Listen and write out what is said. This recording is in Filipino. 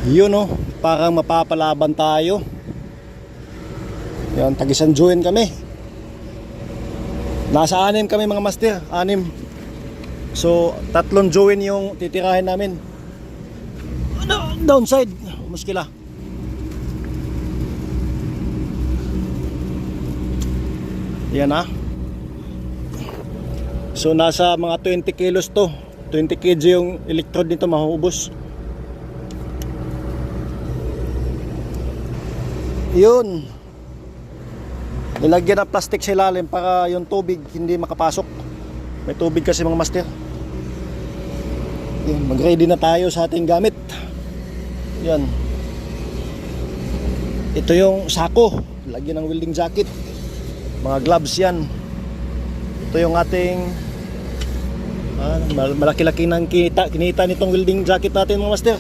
Yun oh, parang mapapalaban tayo. Yan, tagisan join kami. Nasa 6 kami mga master, 6. So 3 join yung titirahin namin. Downside, muskila. Yan ah. So nasa mga 20 kilos to. 20 kg yung electrode nito, mahuubos. Yun. Nilagyan ng plastic sa ilalim para yung tubig hindi makapasok. May tubig kasi mga master. Yan, mag-ready na tayo sa ating gamit. Yan. Ito yung sako. Lagyan ng welding jacket. Mga gloves yan. Ito yung ating malaki-laki ng kinita nitong welding jacket natin mga master.